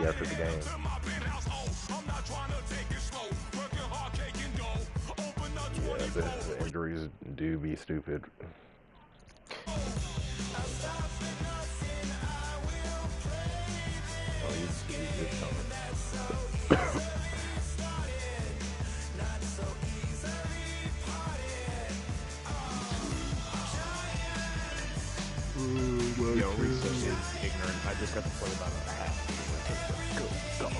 Lee after the game. Yeah, the injuries do be stupid. Oh, he's coming. Yo, Reese is ignorant. I just got to play about a half. Good God.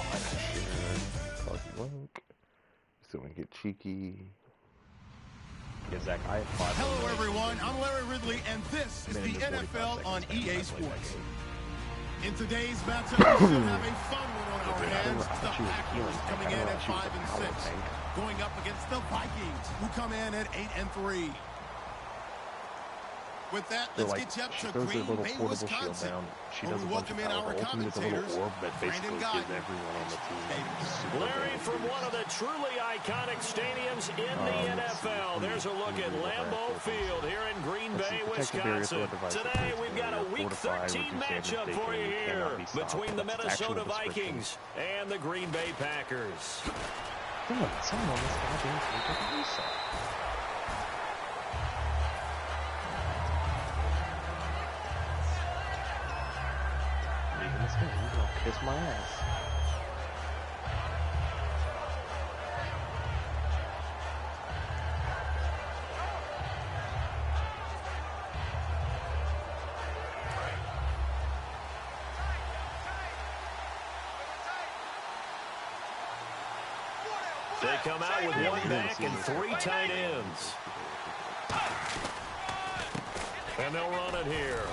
So we can get cheeky. Yeah, Zach, I have 5. Hello, everyone. I'm Larry Ridley, and this is the NFL on EA Sports. In today's matchup, we should have a fun one on our hands. The Packers coming in at 5-6, going up against the Vikings, who come in at 8-3. With that, let's get you up to Green Bay, Wisconsin. When we welcome in our commentators, Brandon Gott. Larry, from one of the truly iconic stadiums in the NFL, there's a look at Lambeau Field here in Green Bay, Wisconsin. Today, we've got a Week 13 matchup for you here between the Minnesota Vikings and the Green Bay Packers. Someone is going to take a reset. He's gonna kiss my ass. They come out with one back and 3 tight ends. And they'll run it here.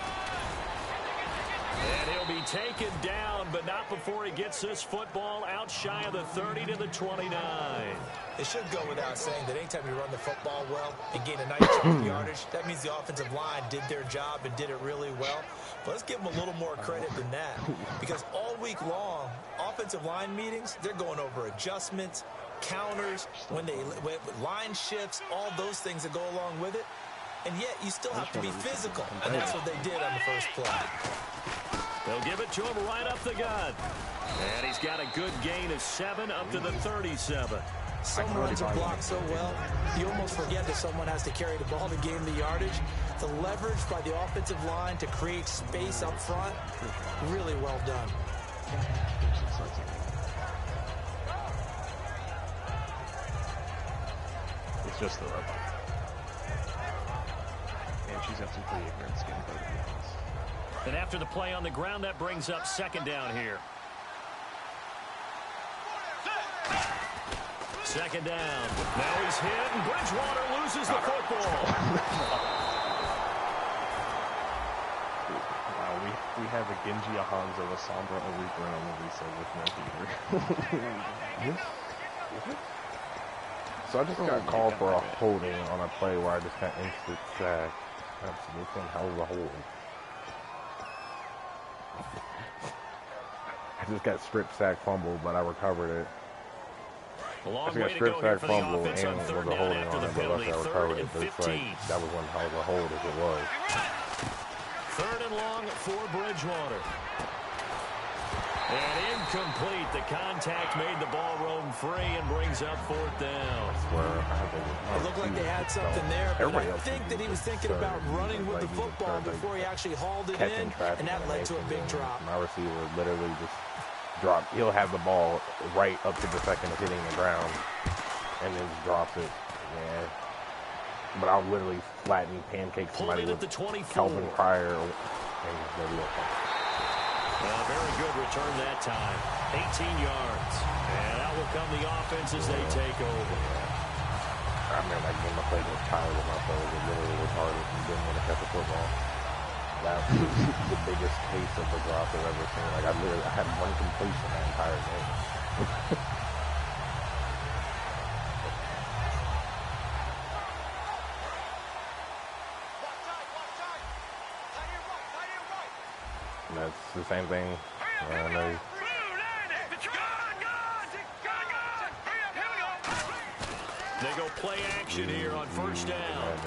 And he'll be taken down, but not before he gets this football out shy of the 30 to the 29. It should go without saying that anytime you run the football well and gain a nice chunk of yardage, that means the offensive line did their job and did it really well. But let's give them a little more credit than that, because all week long, offensive line meetings, they're going over adjustments, counters, when line shifts, all those things that go along with it. And yet, you still have to be physical, and that's what they did on the first play. They'll give it to him right up the gut. And he's got a good gain of 7 up to the 37. Some runs are blocked so well, you almost forget that someone has to carry the ball to gain the yardage. The leverage by the offensive line to create space up front, really well done. It's just the robot. And she's got some pretty ignorant skin, but and after the play on the ground, that brings up 2nd down here. 2nd down. Now he's hit, and Bridgewater loses the football. Wow, we have a Genji, a Hanzo, a Sombra, a Reaper, and a Larissa with no heater. So I just got called for a holding on a play where I just got instant sack. That's one hell of a hold. I just got strip sack fumble, but I recovered it. A long I just got strip sack fumble and was a holding on it, but luckily I recovered it. But it's like, that was one hell of a hold if it was. 3rd and long for Bridgewater. And incomplete. The contact made the ball roam free and brings up 4th down. It looked like they had something there, but I think that he was thinking about running with the football before he actually hauled it in, and that led to a big drop. My receiver literally just dropped. He'll have the ball right up to the second of hitting the ground, and then just drops it. Yeah. But I'll literally flatten pancake somebody with Calvin Pryor and they'll be okay. Very good return that time. 18 yards. And out will come the offense as they take over. I remember that game I played with Tyler with my fellas. It literally was hard if you didn't want to catch a football. That was the biggest case of the drop I've ever seen. Like, I had one completion that entire game. And that's the same thing. I know. They go play action here on 1st down.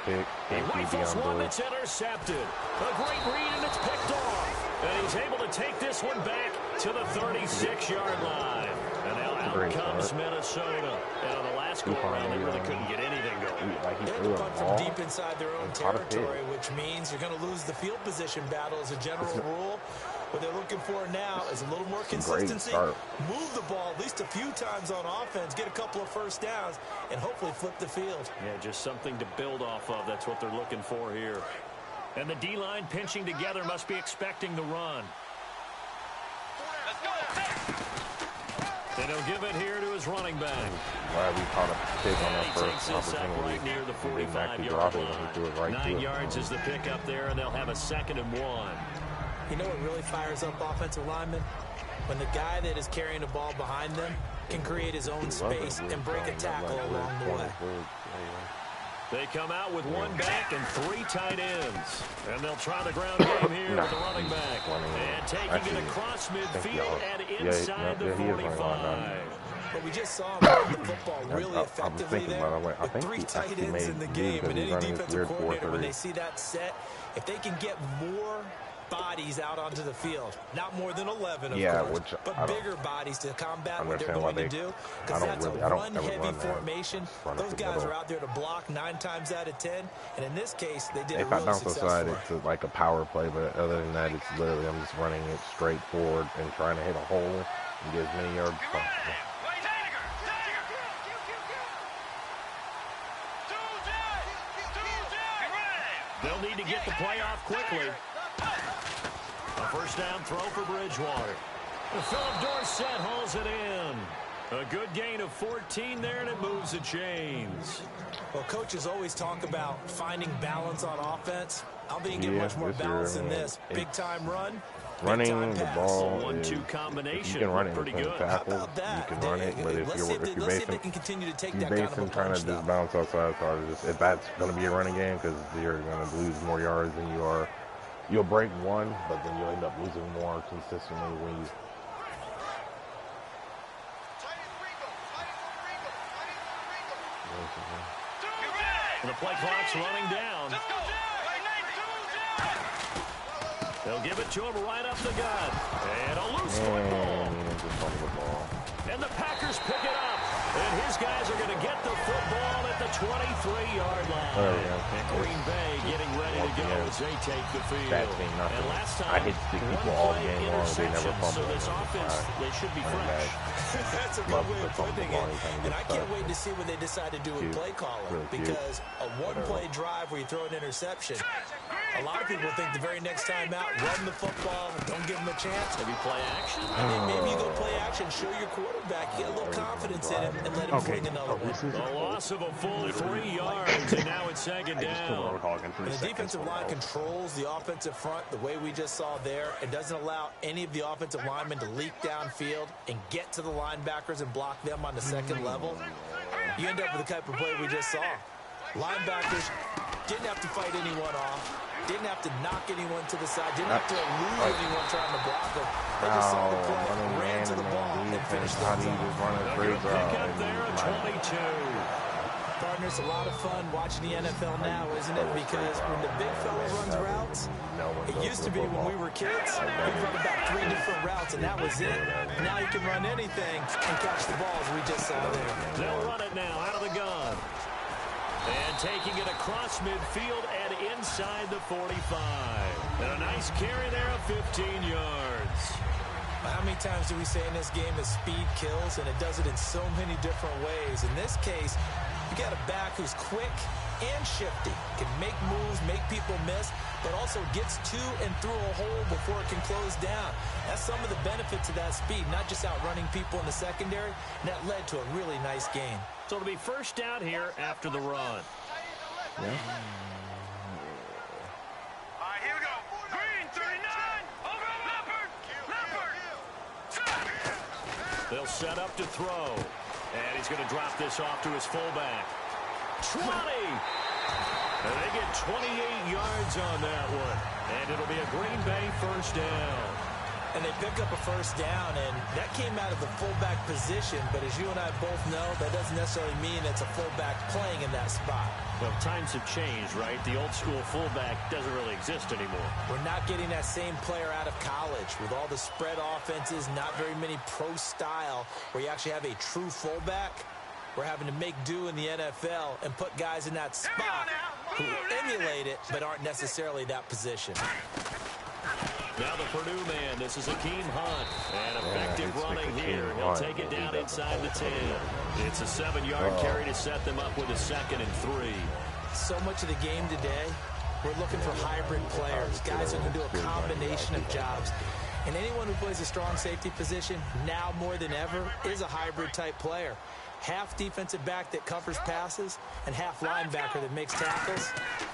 He rifles one that's intercepted. A great read, and it's picked off. And he's able to take this one back to the 36-yard line. And now out comes Minnesota. And on the last go-around, they really couldn't get anything going. They had to punt from deep inside their own territory, which means you're going to lose the field position battle as a general rule. What they're looking for now is a little more consistency. Move the ball at least a few times on offense, get a couple of first downs, and hopefully flip the field. Yeah, just something to build off of. That's what they're looking for here. And the D-line pinching together must be expecting the run. And he'll give it here to his running back. Glad we caught a pick on that first opportunity. Right near the 45-yard line. 9 yards is the pickup there, and they'll have a 2nd and 1. You know what really fires up offensive linemen? When the guy that is carrying the ball behind them can create his own space and break a tackle along the way. They come out with 1 back and 3 tight ends. And they'll try the ground game here with the running back. And taking it across midfield and inside the 45. But we just saw him run the football really effectively there. With 3 tight ends in the game, and any defensive coordinator, when they see that set, if they can get more bodies out onto the field, not more than 11, of course, but bigger bodies to combat what they're going to do, because that's a run-heavy formation. Those guys are out there to block 9 times out of 10, and in this case, they did it really successfully. If I bounce outside, it's like a power play, but other than that, it's literally I'm just running it straight forward and trying to hit a hole and get as many yards as possible. They'll need to get the play off quickly. A first down throw for Bridgewater. Philip Dorsett hauls it in. A good gain of 14 there, and it moves the chains. Well, coaches always talk about finding balance on offense. I don't think you get much more balance than this. Big-time run, running the ball, 1-2 combination. You can run it pretty between good. tackles. You can run it, but if you're basing trying to just bounce outside, if that's going to be a running game, because you're going to lose more yards than you are. You'll break one, but then you'll end up losing more consistently when you. And the play clock's running down. They'll give it to him right up the gut. And a loose football. And the Packers pick it up. And his guys are going to get the football at the 23-yard line. And Green Bay getting ready to go as they take the field. And last time, I hit people all game long. They never fumbled. So this offense, they should be fresh. That's a good way of putting it. And I can't wait to see what they decide to do with play calling. Because a one-play drive where you throw an interception, a lot of people think the very next time out, run the football, don't give them a chance. Maybe play action? Maybe you go play action, show your quarterback, get a little confidence in him, and let him bring another one. A loss of a full 3 yards, and now it's 2nd down. And the defensive line controls the offensive front the way we just saw there. It doesn't allow any of the offensive linemen to leak downfield and get to the linebackers and block them on the second level. You end up with the type of play we just saw. Linebackers didn't have to fight anyone off. Didn't have to knock anyone to the side. Didn't have to lose anyone trying to block them. They just saw the play, ran to the ball, and finished the pick up there at 22. Partners, a lot of fun watching the NFL now, isn't it? Because when the big fella runs routes, it used to be when we were kids, we'd run about 3 different routes, and that was it. Now you can run anything and catch the balls we just saw there. They'll run it now out of the gun. And taking it across midfield and inside the 45. And a nice carry there of 15 yards. How many times do we say in this game that speed kills, and it does it in so many different ways? In this case, you got a back who's quick and shifty, can make moves, make people miss, but also gets to and through a hole before it can close down. That's some of the benefits of that speed, not just outrunning people in the secondary, and that led to a really nice gain. So it'll be first down here after the run. All right, here we go. Green, 39. Over, Leopard. They'll set up to throw. And he's going to drop this off to his fullback. 20. And they get 28 yards on that one. And it'll be a Green Bay first down. And they pick up a first down, and that came out of the fullback position. But as you and I both know, that doesn't necessarily mean it's a fullback playing in that spot. Well, times have changed, right? The old school fullback doesn't really exist anymore. We're not getting that same player out of college with all the spread offenses, not very many pro style where you actually have a true fullback. We're having to make do in the NFL and put guys in that spot who emulate it but aren't necessarily that position. Now the Purdue man, this is Akeem Hunt. And effective running here. He'll take it down inside the 10. It's a 7-yard carry to set them up with a 2nd and 3. So much of the game today, we're looking for hybrid players, guys who can do a combination of jobs. And anyone who plays a strong safety position, now more than ever, is a hybrid type player. Half defensive back that covers passes and half linebacker that makes tackles.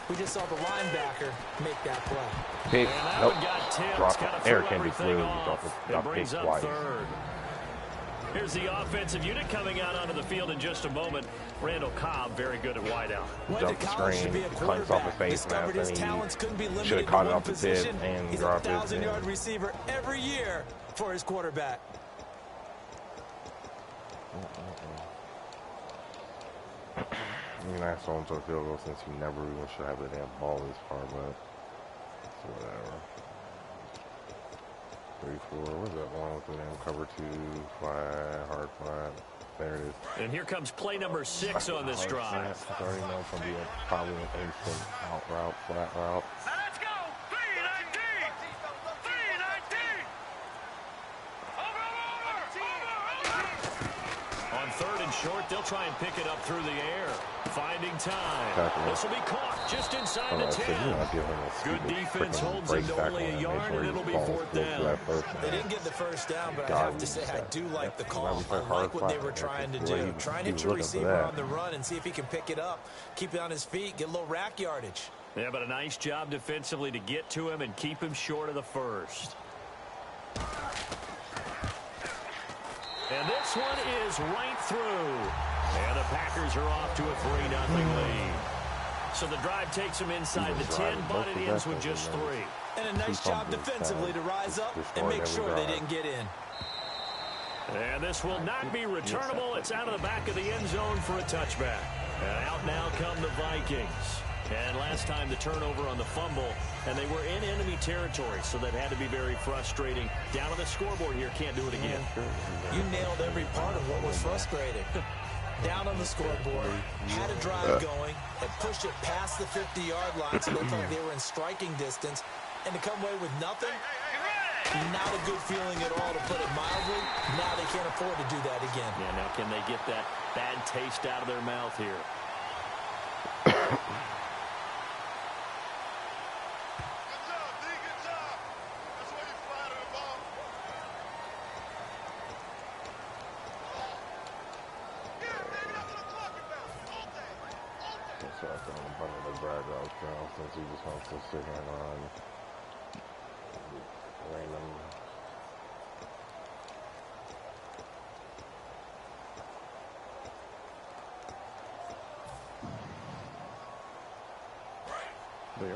We just saw the linebacker make that play. Pick. Nope. Drop. Eric Kendrick literally dropped pick twice. Third. Here's the offensive unit coming out onto the field in just a moment. Randall Cobb, very good at wideout. Jump the screen, clanks off his face mask, and he should have caught it off the tip and dropped it. He's a 1,000-yard receiver every year for his quarterback. I mean, I saw him to the field goal since he never even should have the damn ball this far, but it's whatever. 3-4, where's that one with the damn cover 2, flat, hard flat? There it is. And here comes play number 6 on this drive. It's already known from being probably an instant out route, flat route. Let's go! 3-19! 3-19! On 3rd and short, they'll try and pick it up through the air. Finding time. This will be caught just inside the 10. Good defense holds him to only a yard, and it'll be 4th down. They didn't get the first down, but I have to say I do like the call. I like what they were trying to do. Try and hit your receiver on the run and see if he can pick it up, keep it on his feet, get a little rack yardage. Yeah, but a nice job defensively to get to him and keep him short of the first. And this one is right through. And the Packers are off to a 3-0 lead. So the drive takes them inside the 10, but it ends with just 3. And a nice job defensively to rise up and make sure they didn't get in. And this will not be returnable. It's out of the back of the end zone for a touchback. And out now come the Vikings. And last time the turnover on the fumble, and they were in enemy territory, so that had to be very frustrating. Down on the scoreboard here, can't do it again. You nailed every part of what was frustrating. Down on the scoreboard, had a drive going, and pushed it past the 50-yard line, so they felt they were in striking distance, and to come away with nothing, not a good feeling at all, to put it mildly. Now they can't afford to do that again. Yeah, now can they get that bad taste out of their mouth here? So I throw him in front of the Brad Rouse now since he just wants to sit here and run random. They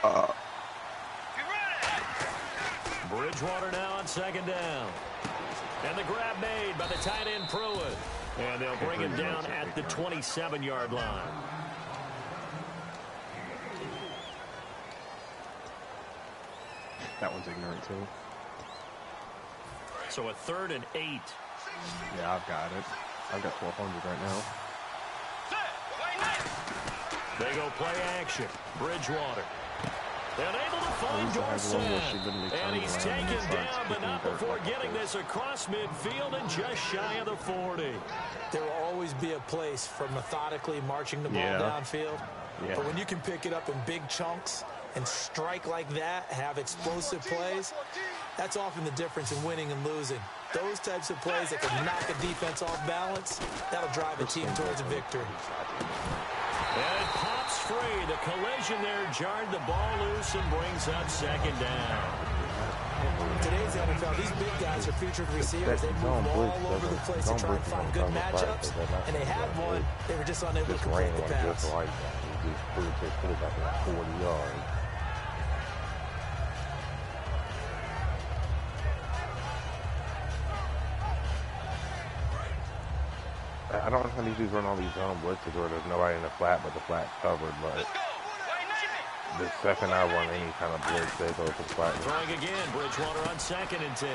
are. Bridgewater now on 2nd down. And the grab made by the tight end Pruitt. And they'll bring him down at the 27-yard line. That one's ignorant, too. So a 3rd and 8. Yeah, I've got it. I've got 1,200 right now. They go play action. Bridgewater. And able to find Dorsett. And he's taken down, but not before getting this across midfield and just shy of the 40. There will always be a place for methodically marching the ball downfield. But when you can pick it up in big chunks and strike like that, have explosive plays, that's often the difference in winning and losing. Those types of plays that can knock a defense off balance, that'll drive a team towards a victory. And it pops free. The collision there jarred the ball loose and brings up 2nd down. In today's NFL, these big guys are featured receivers. They move all over the place to try and find good matchups, and they had one. They were just unable to complete the pass. Just like that. He just put his fullback at 40 yards. I don't know how these dudes run all these zone blitzes where there's nobody in the flat, but the flat's covered. But the second I run any kind of blitz, they go to the flat. Throwing again, Bridgewater on 2nd and 10.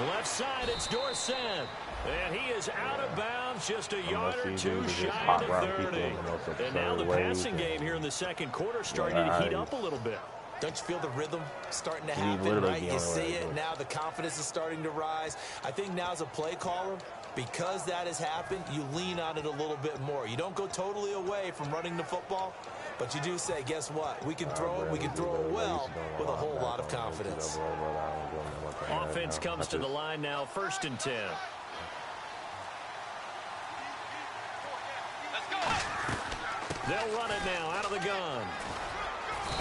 Left side, it's Dorsett. And he is out of bounds, just a yard or two shy of the 30. And now the passing game here in the second quarter starting to heat up a little bit. Don't you feel the rhythm starting to happen, right? You see it, now the confidence is starting to rise. I think now as a play caller, because that has happened, you lean on it a little bit more. You don't go totally away from running the football, but you do say, guess what? We can throw it, we can throw it well with a whole lot of confidence. Offense comes to the line now, 1st and 10. They'll run it now out of the gun.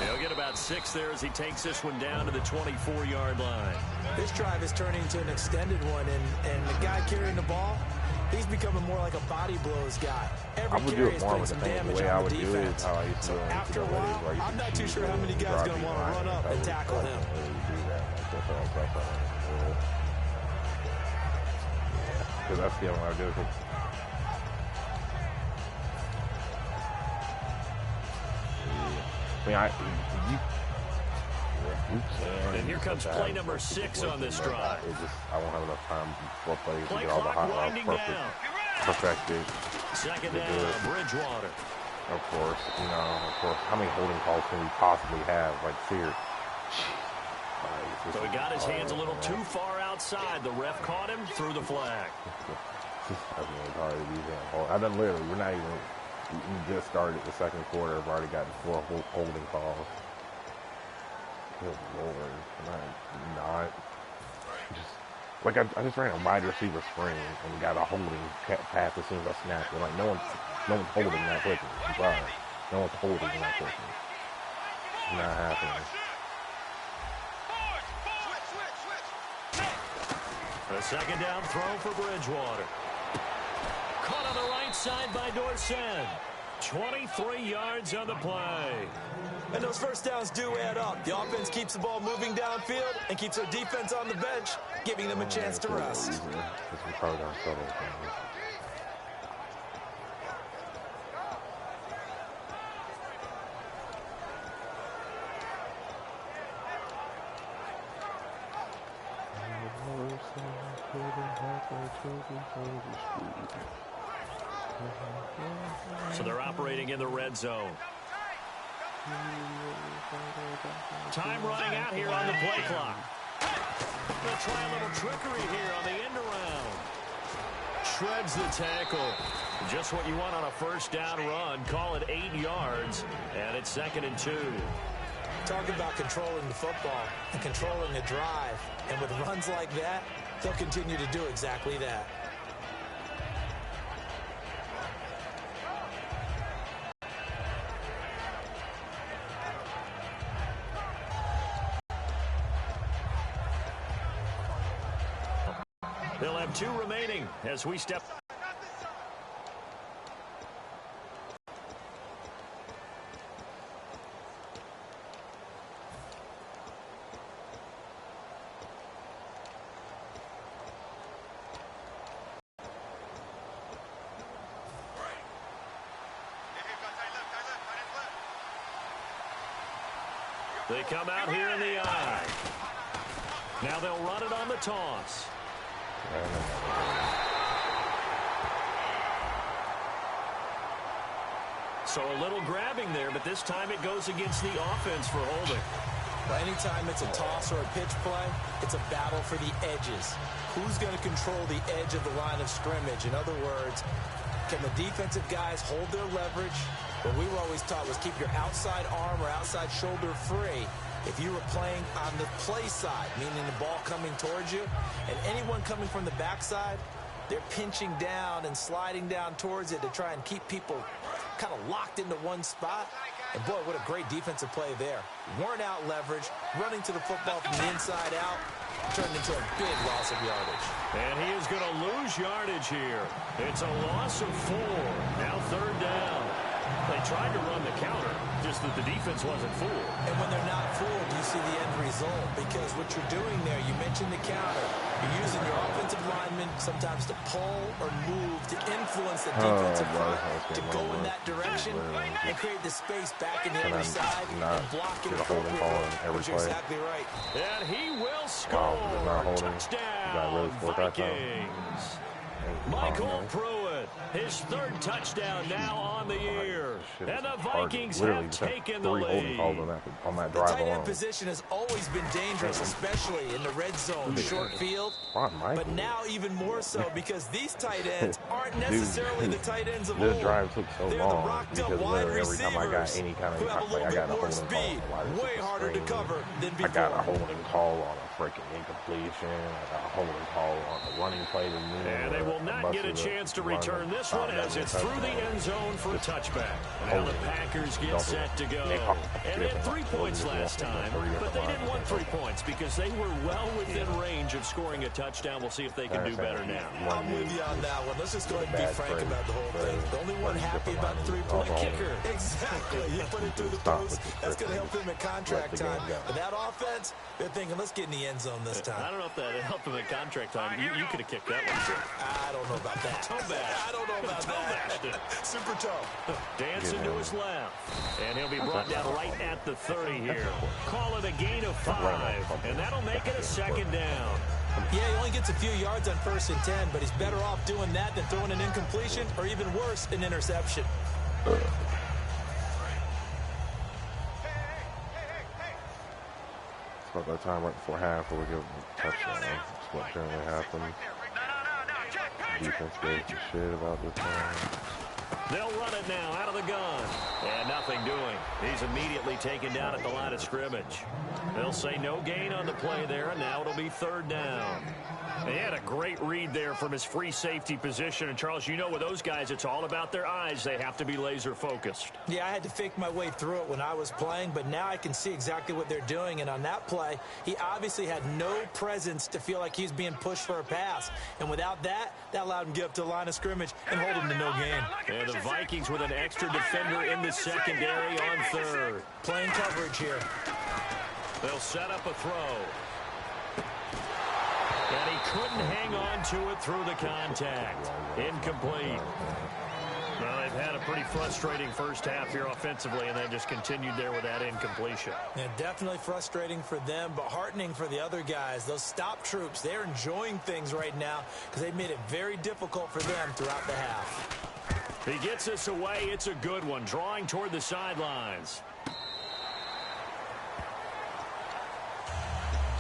He'll get about 6 there as he takes this one down to the 24-yard line. This drive is turning into an extended one, and the guy carrying the ball, he's becoming more like a body blows guy. Every carry is putting some damage on the defense. So after a while, I'm not too sure how many guys are going to want to run up and tackle him. Because that's the only way I do it. I mean, you can. And here comes play number 6 on this drive. I won't have enough time for plays to get all the hot routes perfected. 2nd down, Bridgewater. Of course, how many holding calls can we possibly have? Like, seriously. So he got his hands a little too far outside. The ref caught him, threw the flag. I've done literally, we're not even. We just started the second quarter. I've already gotten 4 holding calls. Good Lord. Not. Just, like, I just ran a wide receiver screen and got a holding pass as soon as I snapped it. Like, no one's holding that quickly. I'm sorry. No one's holding that quickly. It's not happening. A 2nd down throw for Bridgewater. Caught on the right side by Dorsett. 23 yards on the play. And those first downs do add up. The offense keeps the ball moving downfield and keeps their defense on the bench, giving them a chance to rest. So they're operating in the red zone. Time running out here on the play clock. They'll try a little trickery here on the end around. Shreds the tackle. Just what you want on a first down run. Call it 8 yards, and it's 2nd and 2. Talk about controlling the football and controlling a drive. And with runs like that, they'll continue to do exactly that. They'll have 2 remaining as we step. They come out here in the eye. Now they'll run it on the toss. So a little grabbing there, but this time it goes against the offense for holding. Well, anytime it's a toss or a pitch play, it's a battle for the edges. Who's going to control the edge of the line of scrimmage? In other words, can the defensive guys hold their leverage? What we were always taught was keep your outside arm or outside shoulder free. If you were playing on the play side, meaning the ball coming towards you, and anyone coming from the backside, they're pinching down and sliding down towards it to try and keep people kind of locked into one spot. And boy, what a great defensive play there. Worn out leverage, running to the football from the inside out, turned into a big loss of yardage. And he is going to lose yardage here. It's a loss of 4. Now 3rd down. They tried to run the counter, just that the defense wasn't fooled. And when they're not fooled, you see the end result. Because what you're doing there, you mentioned the counter. You're using your offensive linemen sometimes to pull or move to influence the defensive front to go in that direction and create the space back in the other side and block it appropriately. Which you're exactly right. And he will score. Touchdown, Vikings. Michael Pruitt, his third touchdown now on the year. And the Vikings have taken the lead. On that The drive tight end alone. position has always been dangerous, especially in the red zone, short field. But now even more so because these tight ends aren't necessarily the tight ends of old. This drive took so They're the long rocked-up because wide literally every time I got receivers any kind of who have a little I bit got a more holding speed, call. way harder to cover than I before. got a holding call on a freaking incompletion. I got a holding call on the running play. And they will not get a chance to return this one as it's through the end zone for a touchback. Now the Packers get set to go. And they had 3 points last time, but they didn't want 3 points because they were well within range of scoring a touchdown. We'll see if they can do better now. I'm with you on that one. Let's just go ahead and be frank about the whole thing. The only one happy about the three-point kicker. Exactly. You put it through the post. That's going to help him at contract time. But that offense, they're thinking, let's get in the end zone this time. I don't know if that helped him at contract time. You could have kicked that one, sir. I don't know about that. I don't know about that. Super tough. Dancing to his left. And he'll be brought down right at the 30 here. Call it a gain of 5. And that'll make it a second down. Yeah, he only gets a few yards on 1st and 10, but he's better off doing that than throwing an incompletion or even worse, an interception. It's about that time right before half where we give a touchdown. That's what generally happens. Defense gives a shit about this time. They'll run it now out of the gun. And nothing doing. He's immediately taken down at the line of scrimmage. They'll say no gain on the play there, and now it'll be 3rd down. He had a great read there from his free safety position. And, Charles, you know with those guys, it's all about their eyes. They have to be laser focused. Yeah, I had to fake my way through it when I was playing, but now I can see exactly what they're doing. And on that play, he obviously had no presence to feel like he's being pushed for a pass. And without that, that allowed him to get up to the line of scrimmage and hold him to no gain. And the Vikings with an extra defender in the secondary on 3rd. Playing coverage here. They'll set up a throw. And he couldn't hang on to it through the contact. Incomplete. Well, they've had a pretty frustrating first half here offensively, and they just continued there with that incompletion. Yeah, definitely frustrating for them, but heartening for the other guys. Those stop troops, they're enjoying things right now because they've made it very difficult for them throughout the half. He gets us away. It's a good one, drawing toward the sidelines.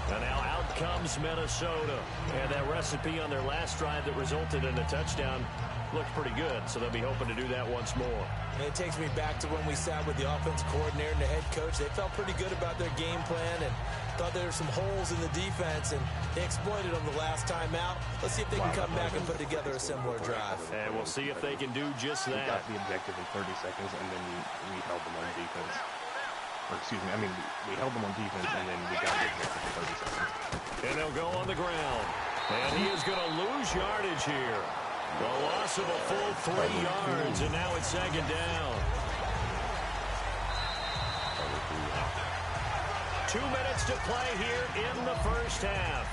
And now out comes Minnesota. And that recipe on their last drive that resulted in a touchdown looked pretty good, so they'll be hoping to do that once more. And it takes me back to when we sat with the offensive coordinator and the head coach. They felt pretty good about their game plan and thought there were some holes in the defense, and they exploited them the last time out. Let's see if they can come back and put together a similar drive. And we'll see if they can do just that. We got the objective in 30 seconds, and then we held them on defense. Or excuse me, I mean, we held them on defense, and then we got the objective in 30 seconds. And they'll go on the ground. And he is going to lose yardage here. The loss of a full 3 yards, and now it's 2nd down. 2 minutes to play here in the first half.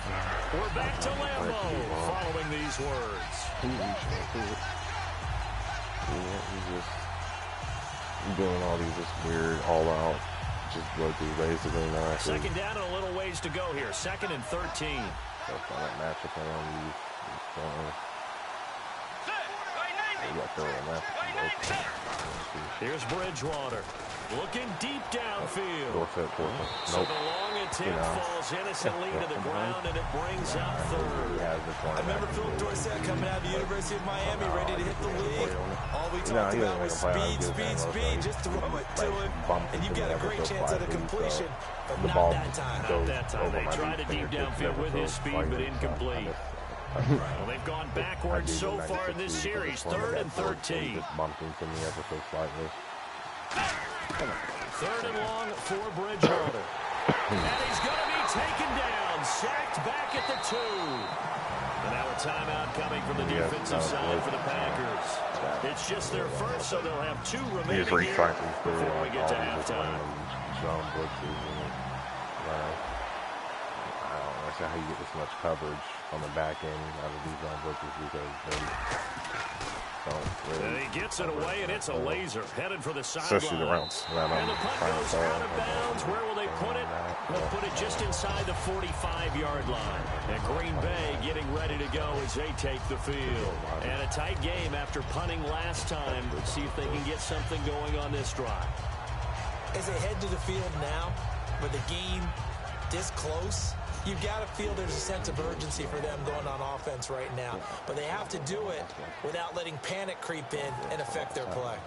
We're back to Lambeau following these words. He's doing all these just weird all-out, just go through basically now. 2nd down and a little ways to go here. 2nd and 13. That's not that matchup I want to use. Here's Bridgewater. Looking deep downfield. Dorsett. So the long attempt falls innocently to the ground, and it brings up 3rd. I remember Philip Dorsett coming out of the University of Miami ready to hit the league. All we talked about was speed, just throw it to him, and you got a great chance at a completion, but not that time. Not that time. They tried a deep downfield with his speed, but incomplete. Well, they've gone backwards so far in this series. 3rd and 13. Just bumped into me ever so slightly. 3rd and long for Bridgewater. And he's going to be taken down and sacked back at the 2. And now a timeout coming from the defensive side for the Packers. It's just their first, so they'll have 2 remaining here before we get to halftime. Zone blitzes and I don't understand how you get this much coverage on the back end out of these zone blitzes because they don't really. And he gets it away, and it's a laser headed for the sideline. Especially the rounds. And the punt goes out of bounds. Where will they put it? They'll put it just inside the 45-yard line. And Green Bay getting ready to go as they take the field. And a tight game after punting last time. Let's see if they can get something going on this drive. As they head to the field now, with the game this close, you've got to feel there's a sense of urgency for them going on offense right now. But they have to do it without letting panic creep in and affect their play.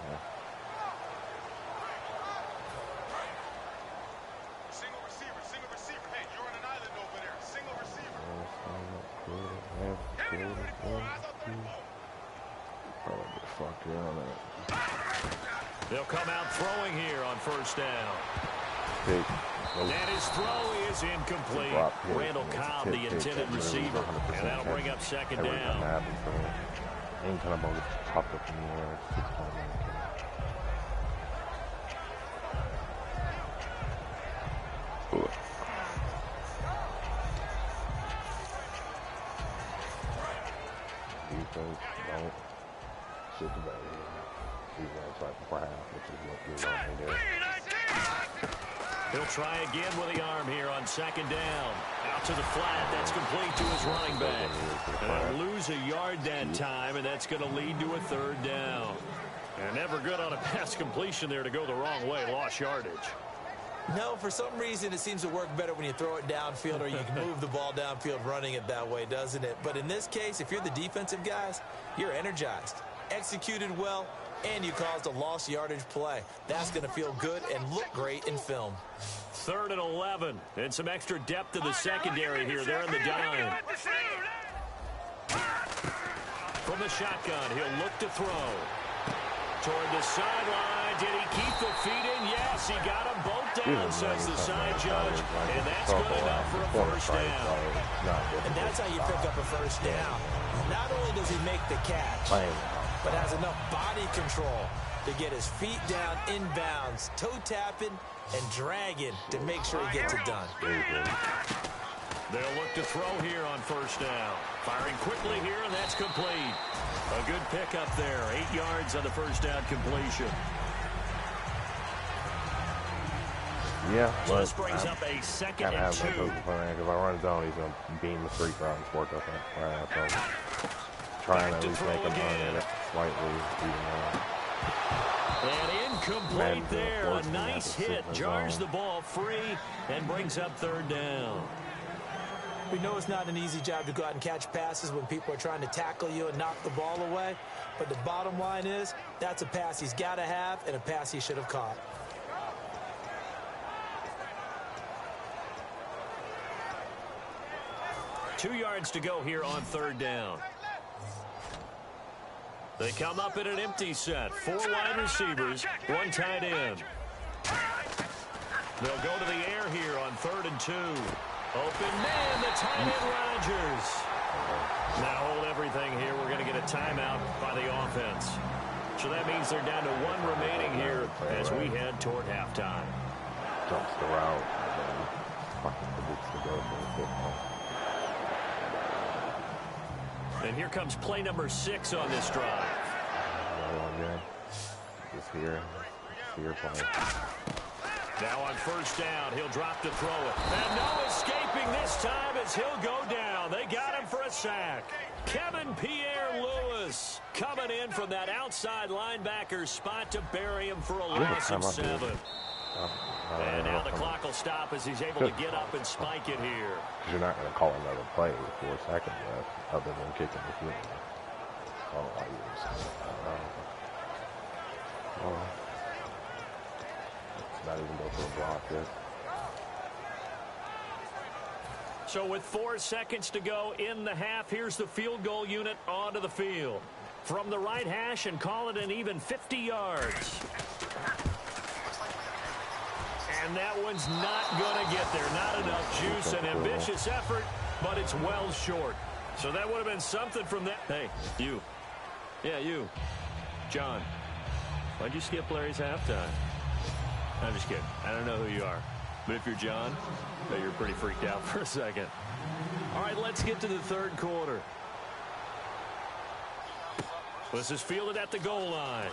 Single receiver. Hey, you're on an island over there. Single receiver. They'll come out throwing here on first down. And his throw is incomplete. Randall Cobb, the intended receiver. And that'll bring up second down. Anytime the ball gets popped up in the air, it's 6 points. Defense, don't sit the back here. Defense right before half, which is what you're running there. He'll try again with the arm here on second down. Out to the flat. That's complete to his running back. And they'll lose a yard that time, and that's going to lead to a third down. And never good on a pass completion there to go the wrong way. Lost yardage. No, for some reason it seems to work better when you throw it downfield or you can move the ball downfield running it that way, doesn't it? But in this case, if you're the defensive guys, you're energized, executed well, and you caused a lost yardage play. That's going to feel good and look great in film. 3rd and 11. And some extra depth in the secondary here. They're in the dime. From the shotgun, he'll look to throw. Toward the sideline. Did he keep the feet in? Yes, he got them both down, says the side judge. And that's good enough for a first down. And that's how you pick up a first down. Not only does he make the catch, but has enough body control to get his feet down inbounds, toe tapping and dragging to make sure he gets it done. They'll look to throw here on first down. Firing quickly here, and that's complete. A good pickup there. 8 yards on the first down completion. Yeah, so this brings up a second and 2. Because if I run zone, he's going to beam the street route and sport up right after. Trying to at least make him run it slightly. And incomplete there. A nice hit. Jars the ball free and brings up third down. We know it's not an easy job to go out and catch passes when people are trying to tackle you and knock the ball away. But the bottom line is, that's a pass he's got to have and a pass he should have caught. Two yards to go here on third down. They come up in an empty set. 4 wide receivers, 1 tight end. They'll go to the air here on 3rd and 2. Open man, the tight end Rodgers. Now hold everything here. We're going to get a timeout by the offense. So that means they're down to 1 remaining here as we head toward halftime. Jumps the route and then fucking predicts the go for the football. And here comes play number 6 on this drive. Just here play. Now on first down, he'll drop to throw it. And no escaping this time as he'll go down. They got him for a sack. Kevin Pierre-Louis coming in from that outside linebacker spot to bury him for a loss of 7. And now the clock will stop as he's able to get up and spike it here. You're not going to call another play with 4 seconds left other than kicking the field. Not even go for a block yet. So with 4 seconds to go in the half, here's the field goal unit onto the field. From the right hash and call it an even 50 yards. And that one's not going to get there. Not enough juice. An ambitious effort, but it's well short. So that would have been something from that. Hey, you. Yeah, you. John, why'd you skip Larry's halftime? I'm just kidding. I don't know who you are. But if you're John, I bet you're pretty freaked out for a second. All right, let's get to the third quarter. This is fielded at the goal line.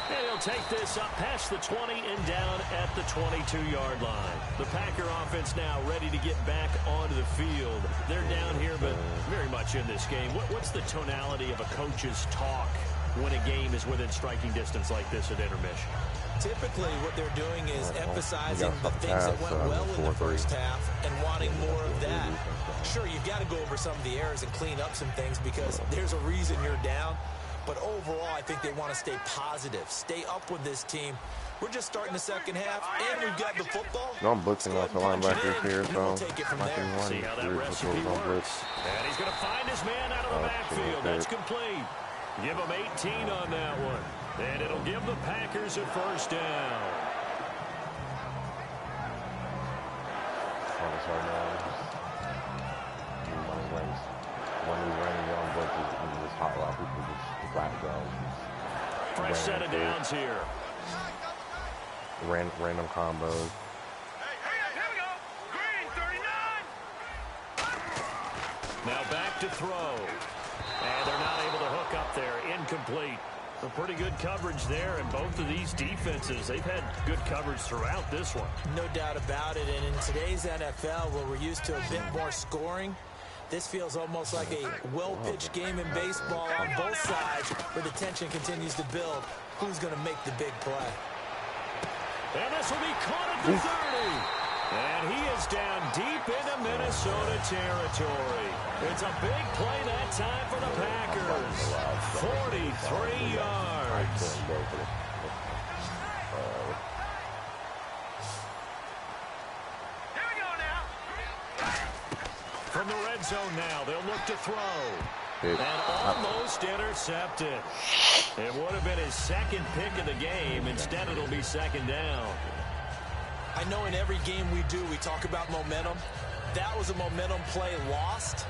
And he'll take this up past the 20 and down at the 22-yard line. The Packer offense now ready to get back onto the field. They're down here, but very much in this game. What's the tonality of a coach's talk when a game is within striking distance like this at intermission? Typically, what they're doing is emphasizing the things that went well in the first half and wanting more of that. Sure, you've got to go over some of the errors and clean up some things because there's a reason you're down. But overall, I think they want to stay positive, stay up with this team. We're just starting the second half, and we've got the football. No, I'm blitzing off the linebackers here, so we'll take it from there. See how that recipe works. And he's going to find his man out of the backfield. That's complete. Give him 18 on that one. And it'll give the Packers a first down. Fresh set of downs here. Random combos. Here we go. Green, 39. Now back to throw. And they're not able to hook up there. Incomplete. A pretty good coverage there, and both of these defenses, they've had good coverage throughout this one. No doubt about it, and in today's NFL, where we're used to a bit more scoring, this feels almost like a well-pitched game in baseball on both sides, where the tension continues to build. Who's going to make the big play? And this will be caught at the 30. And he is down deep into Minnesota territory. It's a big play that time for the Packers. 43 yards. Here we go now. From the red zone now, they'll look to throw. And almost intercepted. It would have been his second pick of the game. Instead, it'll be second down. I know in every game we do, we talk about momentum. That was a momentum play lost.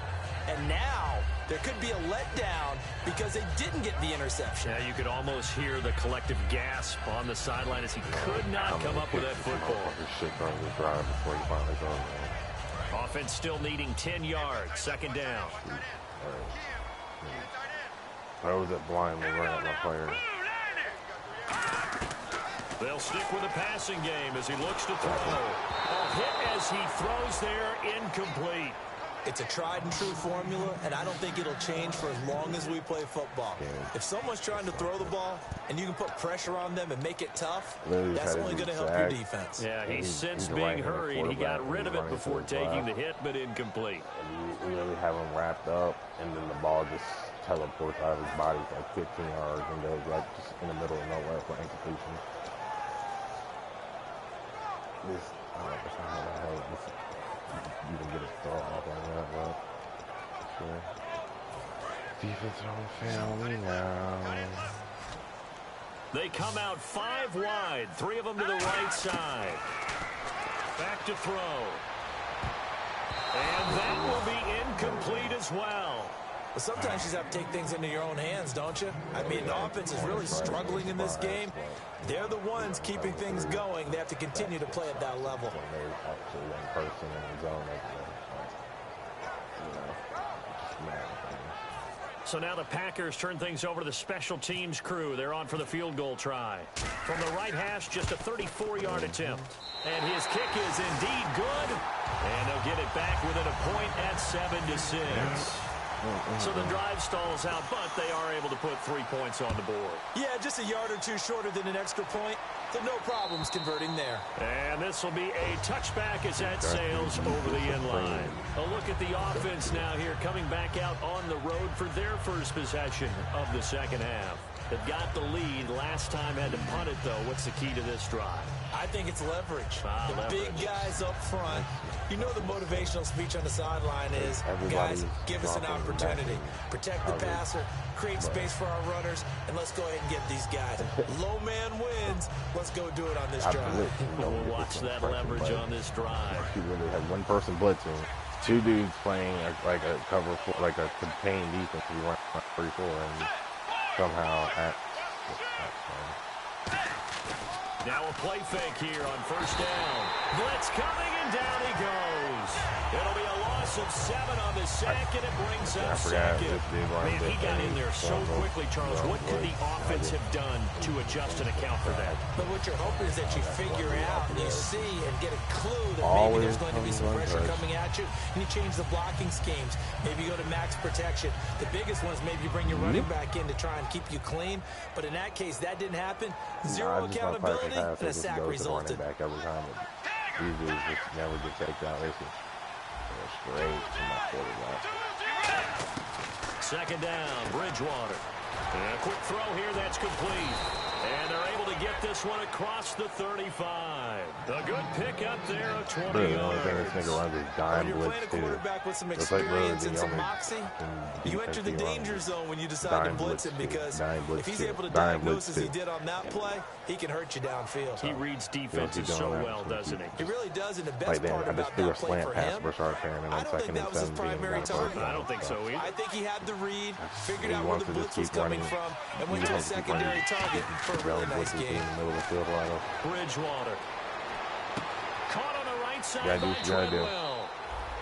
And now there could be a letdown because they didn't get the interception. Yeah, you could almost hear the collective gasp on the sideline as he could not come up with that football. Offense still needing 10 yards. Second down. Throws it blindly right at my player. They'll stick with the passing game as he looks to throw. A hit as he throws there, incomplete. It's a tried and true formula, and I don't think it'll change for as long as we play football. If someone's trying to throw the ball and you can put pressure on them and make it tough, that's only going to help your defense. Yeah, he sensed being hurried. He got rid of it before taking the hit, but incomplete. And you really have him wrapped up, and then the ball just teleports out of his body for like 15 yards and goes like just in the middle of nowhere for incompletion. This, I don't know how the hell this, you can get a throw off like that, but sure. Defense on family now. They come out 5 wide, 3 of them to the right side. Back to throw. And that will be incomplete as well. But sometimes you just have to take things into your own hands, don't you? I mean, the offense is really struggling in this game. They're the ones keeping things going. They have to continue to play at that level. So now the Packers turn things over to the special teams crew. They're on for the field goal try. From the right hash, just a 34-yard attempt. And his kick is indeed good. And they'll get it back within a point at 7-6. So the drive stalls out, but they are able to put 3 points on the board. Yeah, just a yard or two shorter than an extra point. So no problems converting there. And this will be a touchback as that sails over the end line. A look at the offense now here, coming back out on the road for their first possession of the second half. They've got the lead. Last time had to punt it, though. What's the key to this drive? I think it's leverage. The leverage. Big guys up front. You know the motivational speech on the sideline is, guys, give us an opportunity. Protect the passer, create space for our runners, and let's go ahead and get these guys. Low man wins. Let's go do it on this drive. We'll watch that leverage on this drive. You really have one person blitzing, two dudes playing like a cover, like a contained defense. We run 3-4, and somehow now a play fake here on first down. Blitz coming, and down he goes. It'll be a loss of 7 on the sack, and it brings up second. Man, he got in there so quickly, Charles. What could the offense have done to adjust and account for that? But what you're hoping is that you figure out, and you see and get a clue that maybe there's going to be some pressure coming at you, and you change the blocking schemes. Maybe you go to max protection. The biggest one is maybe you bring your running back in to try and keep you clean. But in that case, that didn't happen. Zero accountability, and a sack resulted. Back every time. Usually just never get taken out. It's straight to my quarterback. Second down, Bridgewater. And a quick throw here, that's complete. And they're able to get this one across the 35. A good pickup there of 20 yards. This nigga runs his dime You're blitz playing a too. quarterback with some experience and some moxie. You enter the danger zone when you decide to blitz him, because if he's able to diagnose as he did on that play, he can hurt you downfield. He reads defenses so well, doesn't he? He really does, and the best part about that play for him, I don't think that was his primary target. I don't think so either. I think he had the read, figured out where the blitz was coming from, and went to a secondary target for a really nice game. Bridgewater. Caught on the right side by Treadwell.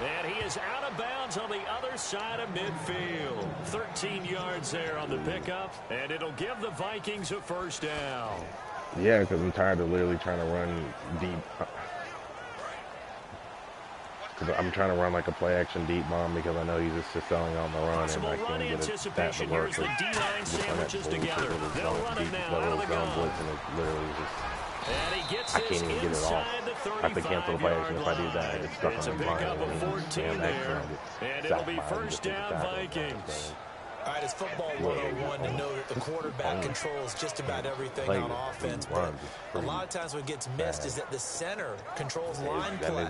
And he is out of bounds on the other side of midfield. 13 yards there on the pickup, and it'll give the Vikings a first down. Yeah, because I'm tired of literally trying to run deep. Because I'm trying to run like a play-action deep bomb because I know he's just selling on the run, and I can't get it that to work. The D-line sandwiches together. They'll run it now out of the gun. And he gets this inside the 35-yard line. I have to cancel the play-action if I do that. I get stuck It's a on the line. pickup of 14 there. And it'll be first down, Vikings. All right, it's football 101 to know that the quarterback controls just about everything on offense. But a lot of times what gets missed is that the center controls line play.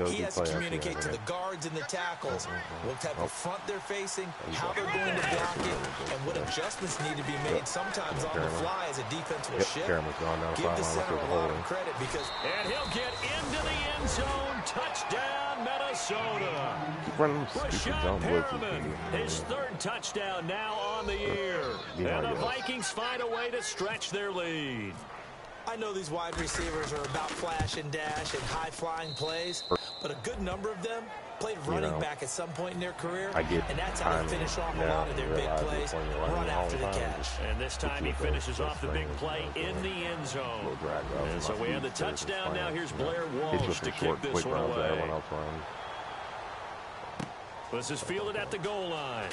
He has to communicate to the guards and the tackles what type of front they're facing, how they're going to block it, and what adjustments need to be made sometimes on the fly as a defense will shift. Give the center a lot of credit because... And he'll get into the end zone. Touchdown, Minnesota. Breshad Perriman, his third touchdown now on the year. And the Vikings find a way to stretch their lead. I know these wide receivers are about flash and dash and high-flying plays, but a good number of them played running back at some point in their career, and that's how they finish off a lot of their big plays, run after the catch. And this time he finishes off the big play in the end zone. And so we have the touchdown. Now here's Blair Walsh to kick this one away. This is fielded at the goal line.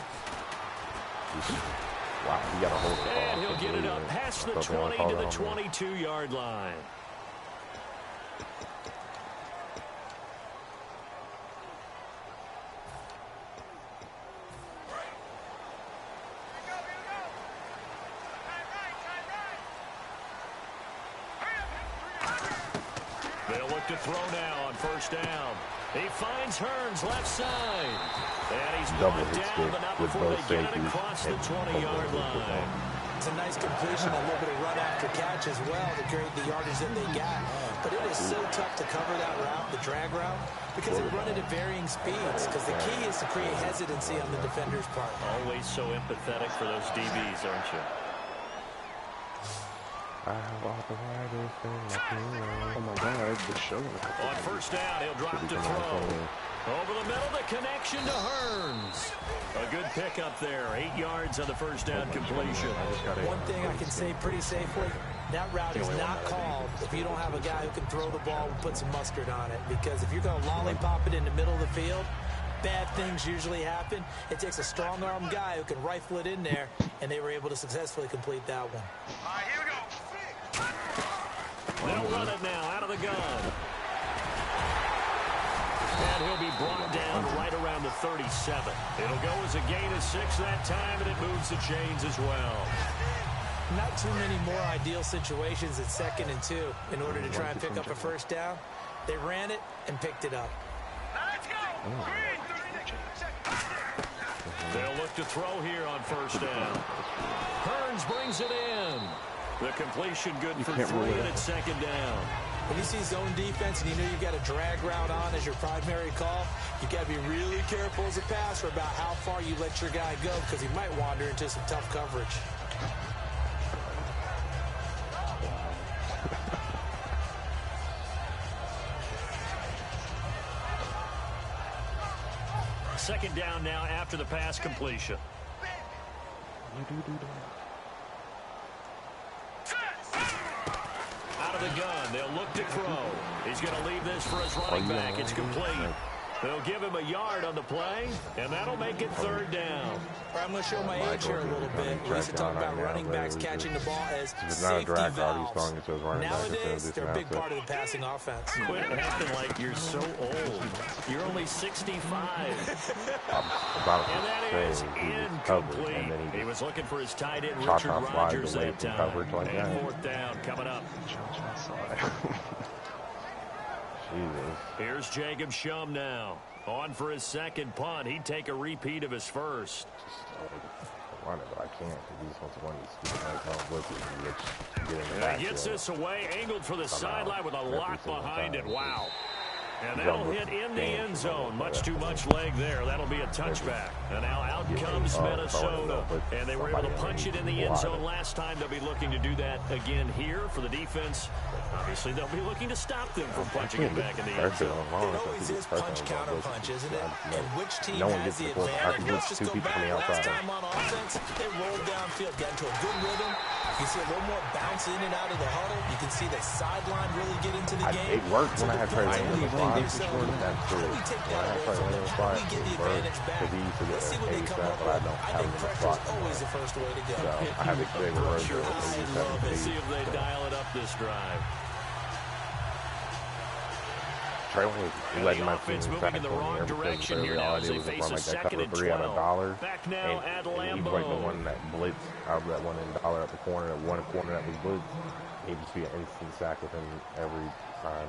Wow, he got a hold of it. And he'll get it up past the 20 to the 22-yard line. They'll look to throw now on first down. He finds Hearns left side. And he's brought down, but not before they get it across the 20-yard line. It's a nice completion, a little bit of run after catch as well to create the yardage that they got. But it is so tough to cover that route, the drag route, because they run it at varying speeds. Because the key is to create hesitancy on the defender's part. Always so empathetic for those DBs, aren't you? Oh my God, the show. On first down, he'll drop to throw. Over the middle, the connection to Hearns. A good pickup there. 8 yards on the first down completion. One thing I can say pretty safely, that route is not called if you don't have a guy who can throw the ball and put some mustard on it. Because if you're going to lollipop it in the middle of the field, bad things usually happen. It takes a strong-arm guy who can rifle it in there, and they were able to successfully complete that one. Here we go. They'll run it now out of the gun. And he'll be brought down right around the 37. It'll go as a gain of 6 that time, and it moves the chains as well. Not too many more ideal situations at 2nd and 2 in order to try and pick up a first down. They ran it and picked it up. They'll look to throw here on first down. Hearns brings it in. The completion good for 3, and it's 2nd down. When you see zone defense and you know you've got a drag route on as your primary call, you got to be really careful as a passer about how far you let your guy go because he might wander into some tough coverage. Second down now after the pass completion. Out of the gun, they'll look to Crow. He's going to leave this for his running back. It's complete. They'll give him a yard on the play, and that'll make it 3rd down. I'm going to show my age here a little bit. We used to talk about running backs catching the ball as safety valves. Nowadays, they're a big part of the passing offense. Quit acting like you're so old. You're only 65. And that is incomplete. He was looking for his tight end, Richard Rodgers, that time. And 4th down coming up. Jesus. Here's Jacob Shum now. On for his 2nd punt. He'd take a repeat of his first. I want it, but I can't because he's supposed to run these stupid get in the back. He gets this away, angled for the sideline with a lot behind it. Wow. And that'll hit in the end zone. Much too much leg there. That'll be a touchback. And now out comes Minnesota. And they were able to punch it in the end zone last time. They'll be looking to do that again here for the defense. Obviously, they'll be looking to stop them from punching it back in the end zone. It always is punch-counter-punch, isn't it? And which team has the advantage? Let's just go back last time on offense. They rolled downfield, got into a good rhythm. You see a little more bounce in and out of the huddle. You can see the sideline really get into the game. It worked when I had Trey Lance in the slot. That's true. When we get the advantage back, let's see what they come up with. I think pressure is always the first way to go. I have to say Let's see if they dial it up this drive. Trey Lance led my team moving in the wrong direction here now as they face a 2nd and 12. Back now at Lambeau. He's like the one that blitzed, that one in dollar at the corner, that one corner that was blitzed. He'd just be an instant sack with him every time.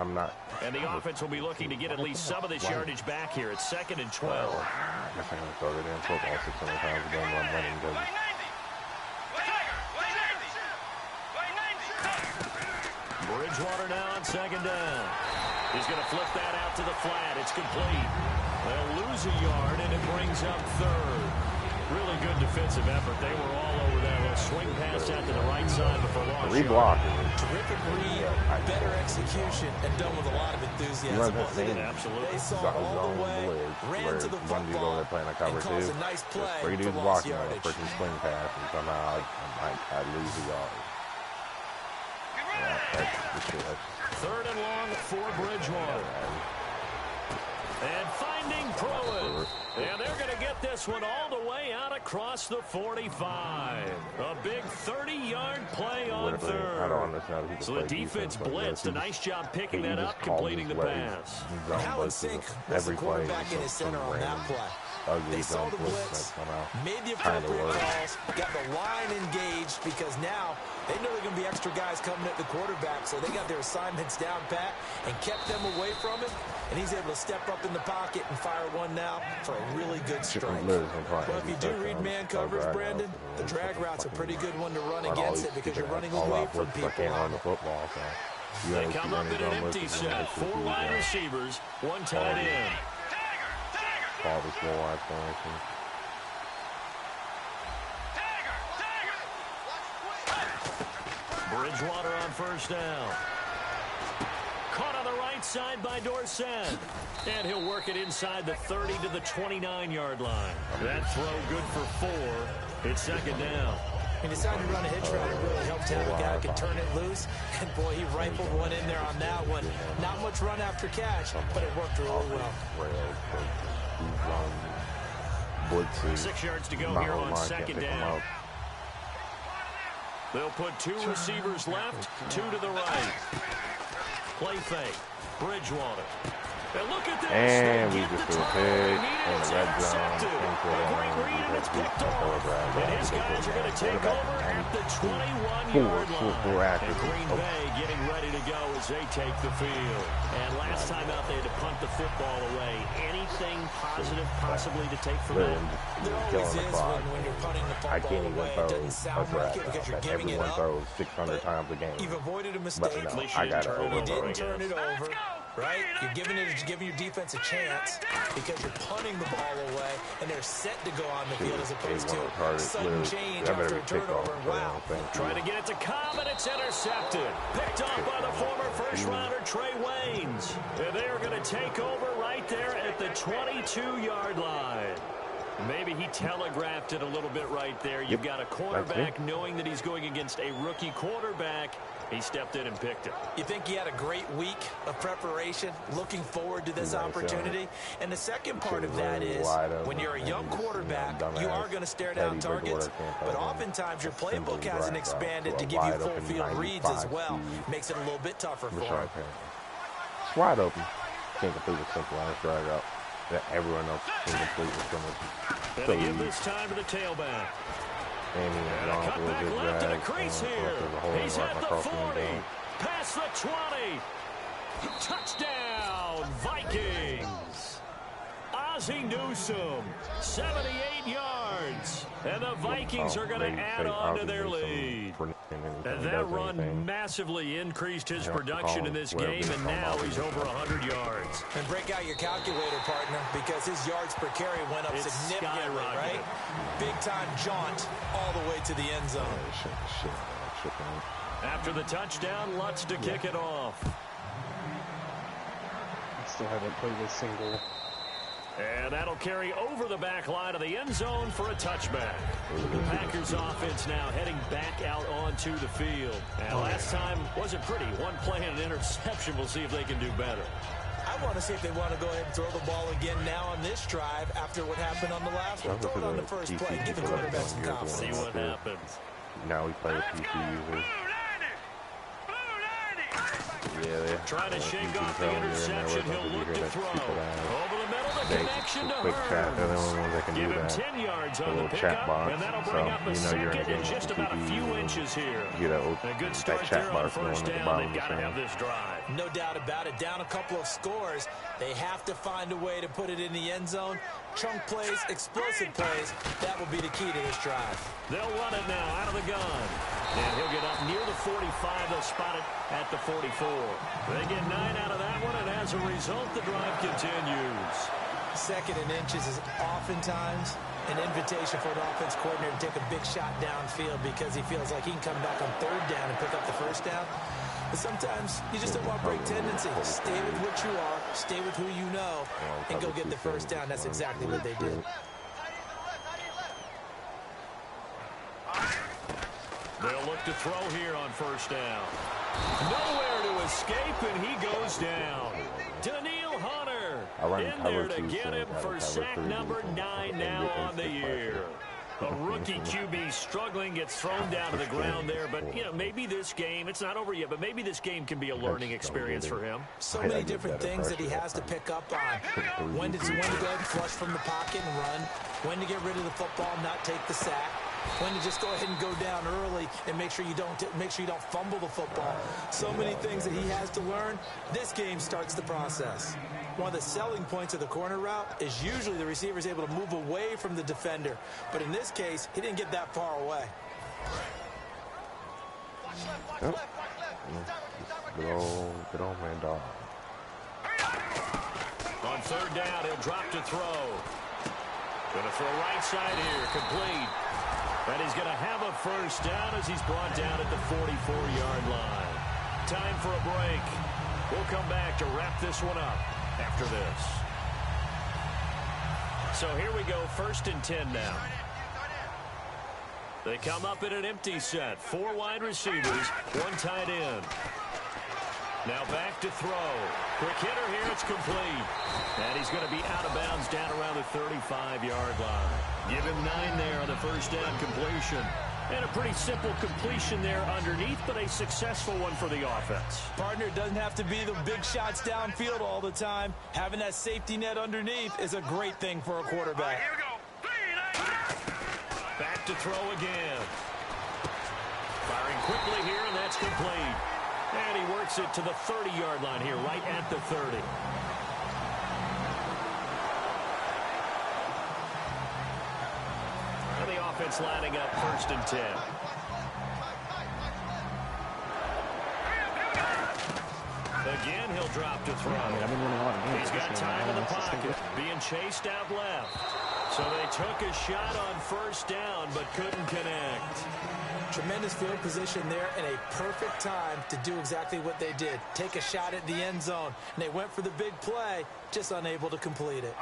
I'm not. And the offense will be looking to get at least some of this yardage back here. It's 2nd and 12. I guess I'm going to throw the damn football 600 times a game when I'm running because Bridgewater now on 2nd down. He's going to flip that out to the flat. It's complete. They'll lose a yard, and it brings up 3rd. Really good defensive effort. They were all over that little swing pass out to the right side before loss. Terrific read, better execution, and done with a lot of enthusiasm. Absolutely. They saw all the way, ran to the football, and caused a nice play for lost yardage. Freaking swing pass, and somehow I lose a yard. Yeah, 3rd and long for Bridgewater. And finding Pruitt. And they're going to get this one all the way out across the 45. A big 30-yard play on 3rd. So the defense blitzed. A nice job picking that up, completing the pass. How in sync was the quarterback in his center on that play? They saw the blitz, made the appropriate calls, got the line engaged because now they know they're going to be extra guys coming at the quarterback, so they got their assignments down pat and kept them away from it, and he's able to step up in the pocket and fire one now for a really good strike. But if you do read man coverage, Brandon, the drag route's a pretty good one to run against it because you're running away from people. They come up in an empty set. 4 wide receivers, 1 tight end. Call this low line formation. Bridgewater on 1st down. Caught on the right side by Dorsett. And he'll work it inside the 30 to the 29-yard line. That throw good for 4. It's 2nd down. He decided to run a hitch route. It really helped him. A guy could turn it loose. And, boy, he rifled one in there on that one. Not much run after catch, but it worked really well. 6 yards to go here on 2nd down. They'll put 2 receivers left, 2 to the right. Play fake. Bridgewater. And look at this. And they we get just the threw a turnover pick they needed. in the It's red zone. intercepted. Into And the Green Green because is we picked took off. over And his guys are going to take over at the 21-yard line. And Green Bay getting ready to go as they take the field. And last time out, they had to punt the football away. Anything positive possibly to take from that? There always is when you're punting the I football can't even away. throw It doesn't sound like it because you're giving it everyone up. throws 600 times a game. You've avoided a But mistake. no, least you I got to didn't turn it You over. didn't turn it over, right? You're giving your defense a chance because you're punting the ball away, and they're set to go on the field as opposed to sudden change after a turnover. And wow. Trying to get it to Cobb, and it's intercepted. Picked off by the former first-rounder Trey Waynes. And they are going to take over right there at the 22-yard line. Maybe he telegraphed it a little bit right there. You've got a cornerback knowing that he's going against a rookie quarterback. He stepped in and picked it. You think he had a great week of preparation, looking forward to this opportunity? And the second part of that is when you're a young quarterback, you are going to stare down targets, but oftentimes your playbook hasn't expanded to give you full field reads as well. Makes it a little bit tougher for him. Wide open. Can't complete a simple line drag out that everyone else can complete with so much. Going to give this time to the tailback. And a cutback left in a crease here. He's at the 40. Past the 20. Touchdown, Vikings. Ozzie Newsome, 78 yards. And the Vikings are going to add on to their lead. And that run massively increased his production in this game, and now he's over 100 yards. And break out your calculator, partner, because his yards per carry went up significantly, right? Big-time jaunt all the way to the end zone. After the touchdown, Lutz to kick it off. Still haven't played a single. And that'll carry over the back line of the end zone for a touchback. The Packers offense now heading back out onto the field. And last time wasn't pretty. One play and an interception. We'll see if they can do better. I want to see if they want to go ahead and throw the ball again now on this drive after what happened on the last one. Throw it on the first play. Give the quarterback some confidence. See what happens. Now we play with PC users. Yeah, trying to shake off the interception. He'll look to throw. Over the middle, the connection to Hurts. Give him 10 yards on the pickup, and that'll bring up a second and just about a few inches here. A good start there on first down. They've got to have this drive. No doubt about it. Down a couple of scores. They have to find a way to put it in the end zone. Chunk plays, explosive plays. That will be the key to this drive. They'll run it now out of the gun. And he'll get up near the 45. They'll spot it at the 44. They get 9 out of that one, and as a result, the drive continues. Second and inches is oftentimes an invitation for an offense coordinator to take a big shot downfield because he feels like he can come back on third down and pick up the first down. But sometimes you just don't want break tendency. Stay with what you are, stay with who you know, and go get the first down. That's exactly what they did. They'll look to throw here on first down. Nowhere to escape, and he goes down. Daniil Hunter in there to get him for sack number 9 now on the year. A rookie QB struggling, gets thrown down to the ground there. But, you know, maybe this game, it's not over yet, but maybe this game can be a learning experience for him. So many different things that he has to pick up on. When to go ahead and flush from the pocket and run. When to get rid of the football, not take the sack. When to just go ahead and go down early and make sure you don't fumble the football. So many things that he has to learn. This game starts the process. One of the selling points of the corner route is usually the receiver is able to move away from the defender. But in this case, he didn't get that far away. Yep. Good old man dog. On third down, he'll drop to throw. Gonna throw right side here, complete. And he's going to have a first down as he's brought down at the 44-yard line. Time for a break. We'll come back to wrap this one up after this. So here we go, 1st and 10 now. They come up in an empty set. 4 wide receivers, 1 tight end. Now back to throw. Quick hitter here, it's complete. And he's going to be out of bounds down around the 35-yard line. Give him 9 there on the first down completion. And a pretty simple completion there underneath, but a successful one for the offense. Partner, doesn't have to be the big shots downfield all the time. Having that safety net underneath is a great thing for a quarterback. Here we go. Back to throw again. Firing quickly here, and that's complete. And he works it to the 30-yard line here, right at the 30. And the offense lining up 1st and 10. Again, he'll drop to throw. He's got time in the pocket, being chased out left. So they took a shot on 1st down, but couldn't connect. Tremendous field position there and a perfect time to do exactly what they did. Take a shot at the end zone. And they went for the big play, just unable to complete it.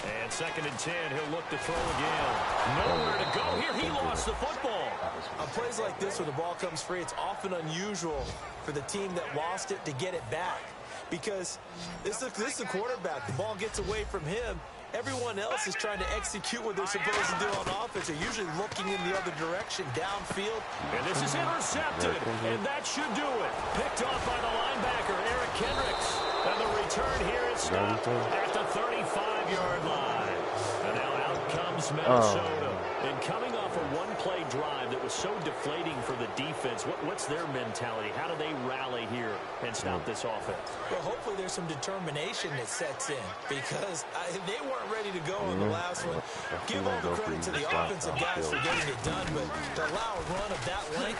And 2nd and 10, he'll look to throw again. Nowhere to go here. He lost the football. On plays like this where the ball comes free, it's often unusual for the team that lost it to get it back. Because this is a quarterback. The ball gets away from him. Everyone else is trying to execute what they're supposed to do on offense. They're usually looking in the other direction, downfield. And this is intercepted, and that should do it. Picked off by the linebacker, Eric Kendricks. And the return here is stopped at the 35-yard line. And now out comes Minnesota. And coming off a one-play drive that was so deflating for the defense, what's their mentality? How do they rally here and stop this offense? Well, hopefully there's some determination that sets in because they weren't ready to go on the last one. Give all the credit to the offensive guys for getting it done, but to allow a run of that length,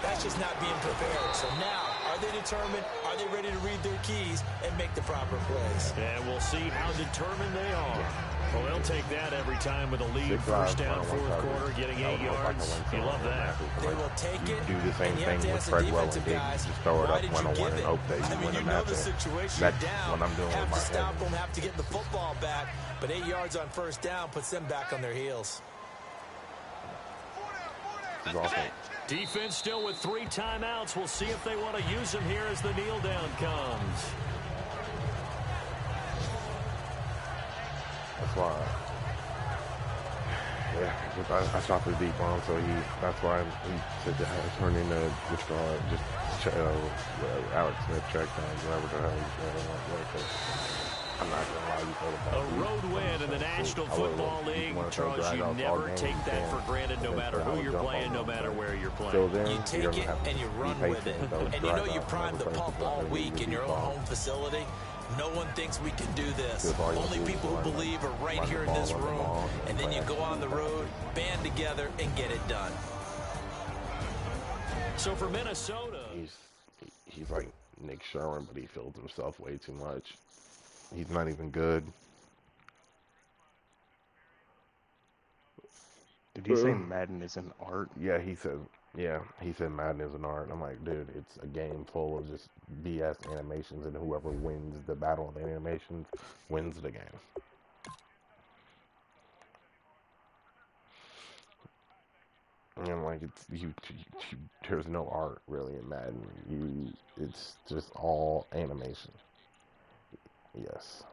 that's just not being prepared. So now, are they determined? Are they ready to read their keys and make the proper plays? And we'll see how determined they are. Well, they'll take that every time with a lead. 1st down, 4th quarter, getting 8 yards. You love that. They will take it. Do the same thing with Fred Welling. Just throw it up 1-on-1 and hope that you win a match. That's what I'm doing with my Have to stop head. them, have to get the football back, but 8 yards on 1st down puts them back on their heels. It's awesome. Defense still with 3 timeouts. We'll see if they want to use them here as the kneel down comes. That's why. Yeah, I shot the deep on him, so that's why he said to turn into just Alex Smith check down, whatever the hell he's doing. I'm not gonna lie, you throw the ball. A road win in the National Football League, Charles, you never take that for granted, no matter who you're playing, no matter where you're playing. You take it and you run with it. And you know you primed the pump all week in your own home facility. No one thinks we can do this. Only people who believe are right here in this room. And then you go on the road, band together, and get it done. So for Minnesota, he's like Nick Sherman, but he fills himself way too much. He's not even good. Did he say Madden is an art? Yeah, he said Madden is an art. I'm like, dude, it's a game full of just BS animations, and whoever wins the battle of animations wins the game. And like, there's no art really in Madden. It's just all animation. Yes.